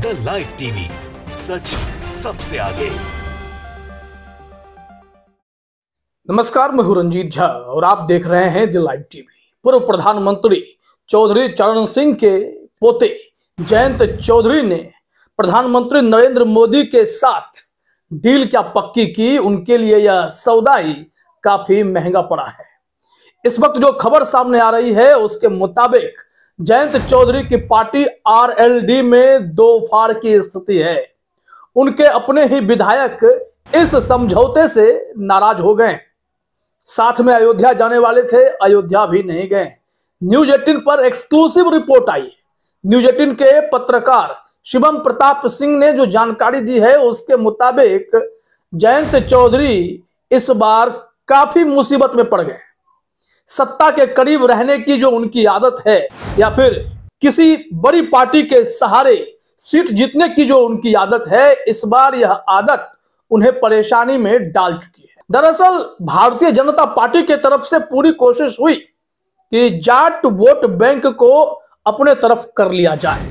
The live TV, सच सबसे आगे। नमस्कार, मैं हूं रंजीत झा और आप देख रहे हैं द लाइव टीवी। पूर्व प्रधानमंत्री चौधरी चरण सिंह के पोते जयंत चौधरी ने प्रधानमंत्री नरेंद्र मोदी के साथ डील क्या पक्की की, उनके लिए यह सौदा ही काफी महंगा पड़ा है। इस वक्त जो खबर सामने आ रही है उसके मुताबिक जयंत चौधरी की पार्टी आरएलडी में दो फाड़ की स्थिति है। उनके अपने ही विधायक इस समझौते से नाराज हो गए। साथ में अयोध्या जाने वाले थे, अयोध्या भी नहीं गए। न्यूज 18 पर एक्सक्लूसिव रिपोर्ट आई। न्यूज 18 के पत्रकार शिवम प्रताप सिंह ने जो जानकारी दी है उसके मुताबिक जयंत चौधरी इस बार काफी मुसीबत में पड़ गए। सत्ता के करीब रहने की जो उनकी आदत है या फिर किसी बड़ी पार्टी के सहारे सीट जीतने की जो उनकी आदत है, इस बार यह आदत उन्हें परेशानी में डाल चुकी है। दरअसल भारतीय जनता पार्टी की तरफ से पूरी कोशिश हुई कि जाट वोट बैंक को अपने तरफ कर लिया जाए।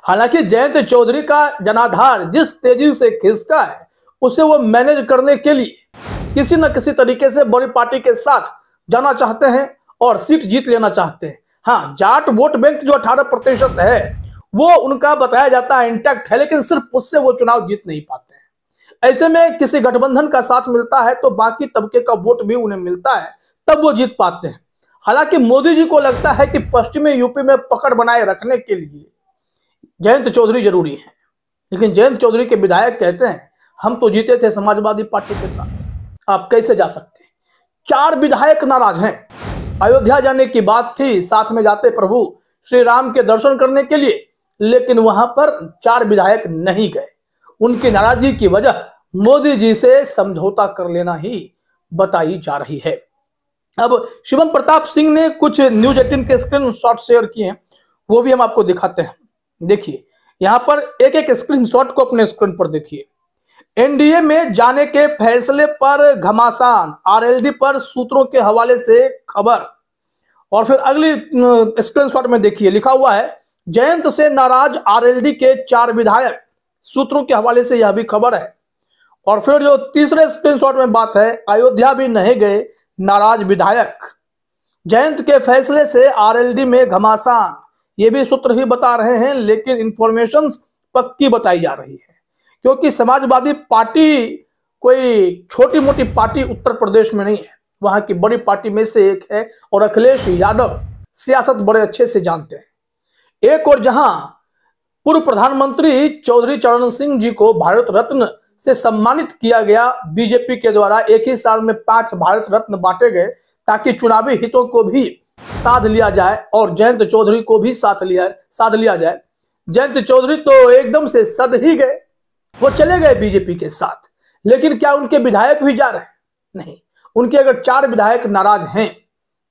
हालांकि जयंत चौधरी का जनाधार जिस तेजी से खिसका है उसे वो मैनेज करने के लिए किसी न किसी तरीके से बड़ी पार्टी के साथ जाना चाहते हैं और सीट जीत लेना चाहते हैं। हाँ, जाट वोट बैंक जो 18% है वो उनका बताया जाता है इंटैक्ट है, लेकिन सिर्फ उससे वो चुनाव जीत नहीं पाते हैं। ऐसे में किसी गठबंधन का साथ मिलता है तो बाकी तबके का वोट भी उन्हें मिलता है, तब वो जीत पाते हैं। हालांकि मोदी जी को लगता है कि पश्चिमी यूपी में पकड़ बनाए रखने के लिए जयंत चौधरी जरूरी है, लेकिन जयंत चौधरी के विधायक कहते हैं हम तो जीते थे समाजवादी पार्टी के साथ, आप कैसे जा सकते। 4 विधायक नाराज हैं। अयोध्या जाने की बात थी, साथ में जाते प्रभु श्री राम के दर्शन करने के लिए, लेकिन वहां पर 4 विधायक नहीं गए। उनकी नाराजगी की वजह मोदी जी से समझौता कर लेना ही बताई जा रही है। अब शिवम प्रताप सिंह ने कुछ न्यूज 18 के स्क्रीनशॉट शेयर किए हैं, वो भी हम आपको दिखाते हैं। देखिए, यहां पर एक एक स्क्रीनशॉट को अपने स्क्रीन पर देखिए। एनडीए में जाने के फैसले पर घमासान, आरएलडी पर सूत्रों के हवाले से खबर। और फिर अगली स्क्रीनशॉट में देखिए, लिखा हुआ है जयंत से नाराज आरएलडी के 4 विधायक, सूत्रों के हवाले से यह भी खबर है। और फिर जो तीसरे स्क्रीनशॉट में बात है, अयोध्या भी नहीं गए नाराज विधायक, जयंत के फैसले से आरएलडी में घमासान, ये भी सूत्र ही बता रहे हैं, लेकिन इंफॉर्मेशन पक्की बताई जा रही है। क्योंकि समाजवादी पार्टी कोई छोटी मोटी पार्टी उत्तर प्रदेश में नहीं है, वहां की बड़ी पार्टी में से एक है और अखिलेश यादव सियासत बड़े अच्छे से जानते हैं। एक और जहां पूर्व प्रधानमंत्री चौधरी चरण सिंह जी को भारत रत्न से सम्मानित किया गया बीजेपी के द्वारा, एक ही साल में 5 भारत रत्न बांटे गए ताकि चुनावी हितों को भी साध लिया जाए और जयंत चौधरी को भी साध लिया जाए। जयंत चौधरी तो एकदम से सद ही गए, वो चले गए बीजेपी के साथ। लेकिन क्या उनके विधायक भी जा रहे हैं? नहीं। उनके अगर 4 विधायक नाराज हैं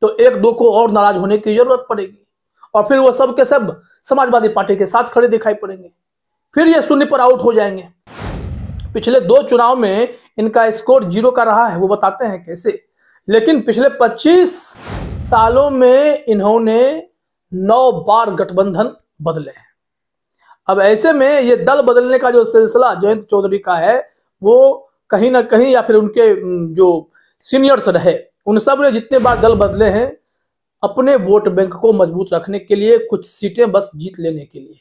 तो 1-2 को और नाराज होने की जरूरत पड़ेगी और फिर वो सब के सब समाजवादी पार्टी के साथ खड़े दिखाई पड़ेंगे, फिर ये शून्य पर आउट हो जाएंगे। पिछले 2 चुनाव में इनका स्कोर 0 का रहा है, वो बताते हैं कैसे। लेकिन पिछले 25 सालों में इन्होंने 9 बार गठबंधन बदले हैं। अब ऐसे में ये दल बदलने का जो सिलसिला जयंत चौधरी का है वो कहीं ना कहीं, या फिर उनके जो सीनियर्स रहे उन सब ने जितने बार दल बदले हैं अपने वोट बैंक को मजबूत रखने के लिए, कुछ सीटें बस जीत लेने के लिए।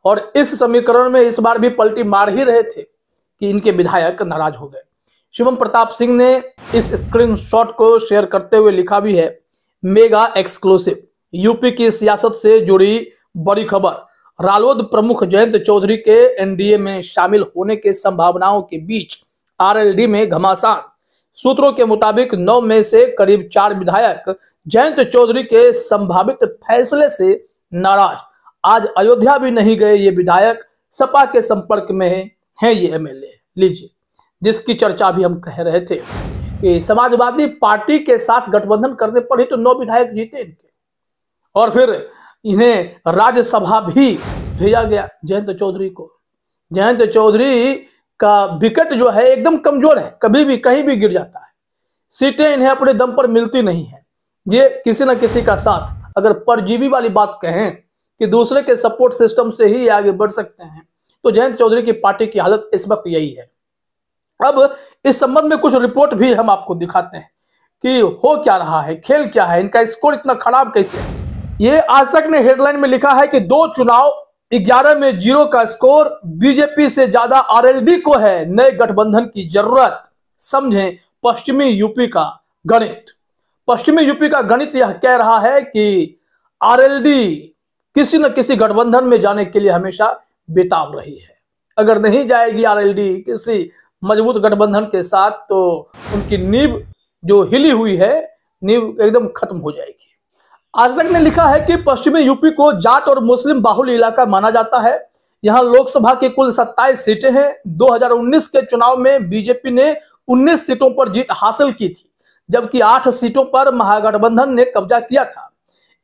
और इस समीकरण में इस बार भी पलटी मार ही रहे थे कि इनके विधायक नाराज हो गए। शिवम प्रताप सिंह ने इस स्क्रीनशॉट को शेयर करते हुए लिखा भी है, मेगा एक्सक्लूसिव, यूपी की सियासत से जुड़ी बड़ी खबर। रालोद प्रमुख जयंत चौधरी के एनडीए में शामिल होने के संभावनाओं के बीच आरएलडी में घमासान। सूत्रों के मुताबिक 9 में से करीब 4 विधायक जयंत चौधरी के संभावित फैसले से नाराज। आज अयोध्या भी नहीं गए ये विधायक, सपा के संपर्क में हैं ये एमएलए। लीजिए, जिसकी चर्चा भी हम कह रहे थे कि समाजवादी पार्टी के साथ गठबंधन करने पर ही तो 9 विधायक जीते इनके, और फिर इन्हें राज्यसभा भी भेजा गया जयंत चौधरी को। जयंत चौधरी का विकेट जो है एकदम कमजोर है, कभी भी कहीं भी गिर जाता है। सीटें इन्हें अपने दम पर मिलती नहीं है। ये किसी न किसी का साथ, अगर परजीवी वाली बात कहें कि दूसरे के सपोर्ट सिस्टम से ही आगे बढ़ सकते हैं, तो जयंत चौधरी की पार्टी की हालत इस वक्त यही है। अब इस संबंध में कुछ रिपोर्ट भी हम आपको दिखाते हैं कि हो क्या रहा है, खेल क्या है, इनका स्कोर इतना खराब कैसे है। ये आज तक ने हेडलाइन में लिखा है कि 2 चुनाव 11 में 0 का स्कोर, बीजेपी से ज्यादा आरएलडी को है नए गठबंधन की जरूरत, समझें पश्चिमी यूपी का गणित। पश्चिमी यूपी का गणित यह कह रहा है कि आरएलडी किसी न किसी गठबंधन में जाने के लिए हमेशा बेताब रही है। अगर नहीं जाएगी आरएलडी किसी मजबूत गठबंधन के साथ तो उनकी नींव जो हिली हुई है, नींव एकदम खत्म हो जाएगी। आज तक ने लिखा है कि पश्चिमी यूपी को जाट और मुस्लिम बाहुल्य इलाका माना जाता है। यहां लोकसभा की कुल 27 सीटें हैं। 2019 के चुनाव में बीजेपी ने 19 सीटों पर जीत हासिल की थी, जबकि 8 सीटों पर महागठबंधन ने कब्जा किया था।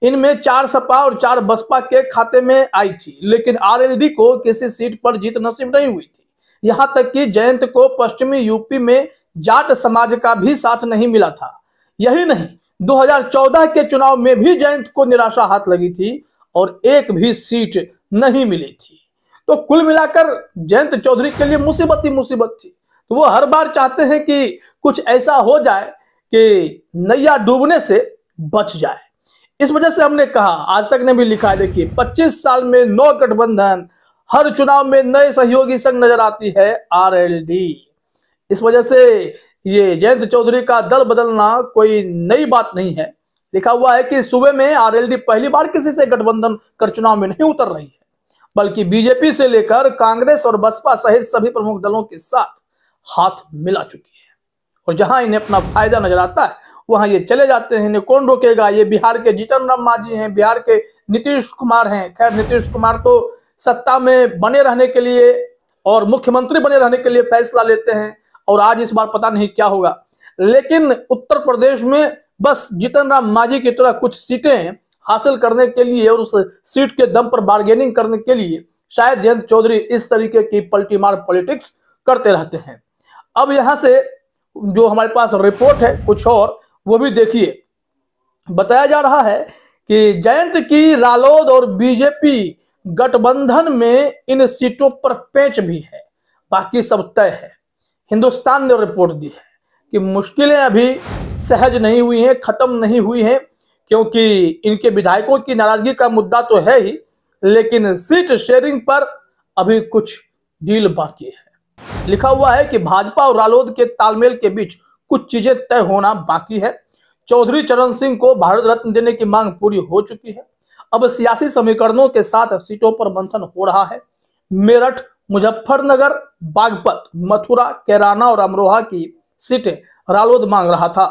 इनमें 4 सपा और 4 बसपा के खाते में आई थी, लेकिन आरएलडी को किसी सीट पर जीत नसीब नहीं हुई थी। यहां तक कि जयंत को पश्चिमी यूपी में जाट समाज का भी साथ नहीं मिला था। यही नहीं, 2014 के चुनाव में भी जयंत को निराशा हाथ लगी थी और एक भी सीट नहीं मिली थी। तो कुल मिलाकर जयंत चौधरी के लिए मुसीबत ही मुसीबत थी। तो वो हर बार चाहते हैं कि कुछ ऐसा हो जाए कि नैया डूबने से बच जाए। इस वजह से हमने कहा, आज तक ने भी लिखा है, देखिए 25 साल में 9 गठबंधन, हर चुनाव में नए सहयोगी संग नजर आती है आरएलडी। इस वजह से ये जयंत चौधरी का दल बदलना कोई नई बात नहीं है। लिखा हुआ है कि सूबे में आरएलडी पहली बार किसी से गठबंधन कर चुनाव में नहीं उतर रही है, बल्कि बीजेपी से लेकर कांग्रेस और बसपा सहित सभी प्रमुख दलों के साथ हाथ मिला चुकी है। और जहां इन्हें अपना फायदा नजर आता है वहां ये चले जाते हैं। इन्हें कौन रोकेगा? ये बिहार के जीतन राम मांझी हैं, बिहार के नीतीश कुमार हैं। खैर, नीतीश कुमार तो सत्ता में बने रहने के लिए और मुख्यमंत्री बने रहने के लिए फैसला लेते हैं, और आज इस बार पता नहीं क्या होगा। लेकिन उत्तर प्रदेश में बस जीतन राम मांझी की तरह कुछ सीटें हासिल करने के लिए और उस सीट के दम पर बार्गेनिंग करने के लिए शायद जयंत चौधरी इस तरीके की पलटी मार पॉलिटिक्स करते रहते हैं। अब यहां से जो हमारे पास रिपोर्ट है कुछ और, वो भी देखिए। बताया जा रहा है कि जयंत की रालोद और बीजेपी गठबंधन में इन सीटों पर पेंच भी है, बाकी सब तय है। हिंदुस्तान ने रिपोर्ट दी है कि मुश्किलें अभी सहज नहीं हुई हैं, खत्म नहीं हुई हैं, क्योंकि इनके विधायकों की नाराजगी का मुद्दा तो है ही, लेकिन सीट शेयरिंग पर अभी कुछ डील बाकी है। लिखा हुआ है कि भाजपा और रालोद के तालमेल के बीच कुछ चीजें तय होना बाकी है। चौधरी चरण सिंह को भारत रत्न देने की मांग पूरी हो चुकी है। अब सियासी समीकरणों के साथ सीटों पर मंथन हो रहा है। मेरठ, मुजफ्फरनगर, बागपत, मथुरा, कैराना और अमरोहा की सीटें रालोद मांग रहा था।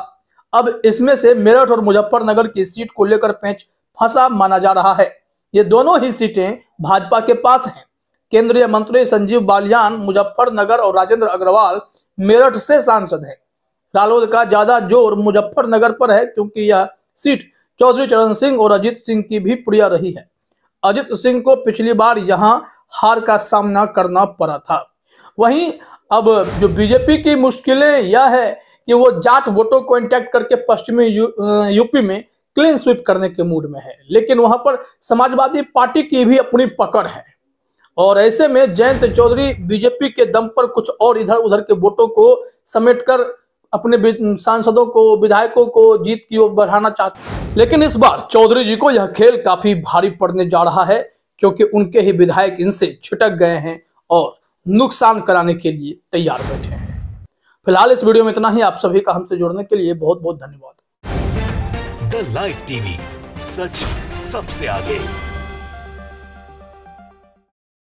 अब इसमें से मेरठ और मुजफ्फरनगर की सीट को लेकर पेंच फंसा माना जा रहा है। ये दोनों ही सीटें भाजपा के पास हैं। केंद्रीय मंत्री संजीव बालियान मुजफ्फरनगर और राजेंद्र अग्रवाल मेरठ से सांसद हैं। रालोद का ज्यादा जोर मुजफ्फरनगर पर है, क्योंकि यह सीट चौधरी चरण सिंह और अजित सिंह की भी प्रिय रही है। अजित सिंह को पिछली बार यहां हार का सामना करना पड़ा था। वहीं अब जो बीजेपी की मुश्किलें यह है कि वो जाट वोटों को इंटैक्ट करके पश्चिमी यूपी में क्लीन स्वीप करने के मूड में है, लेकिन वहां पर समाजवादी पार्टी की भी अपनी पकड़ है। और ऐसे में जयंत चौधरी बीजेपी के दम पर कुछ और इधर उधर के वोटों को समेटकर अपने सांसदों को, विधायकों को जीत की ओर बढ़ाना चाहते हैं। लेकिन इस बार चौधरी जी को यह खेल काफी भारी पड़ने जा रहा है, क्योंकि उनके ही विधायक इनसे छिटक गए हैं और नुकसान कराने के लिए तैयार बैठे हैं। फिलहाल इस वीडियो में इतना ही। आप सभी का हमसे जुड़ने के लिए बहुत बहुत धन्यवाद। द लाइव टीवी, सच सबसे आगे।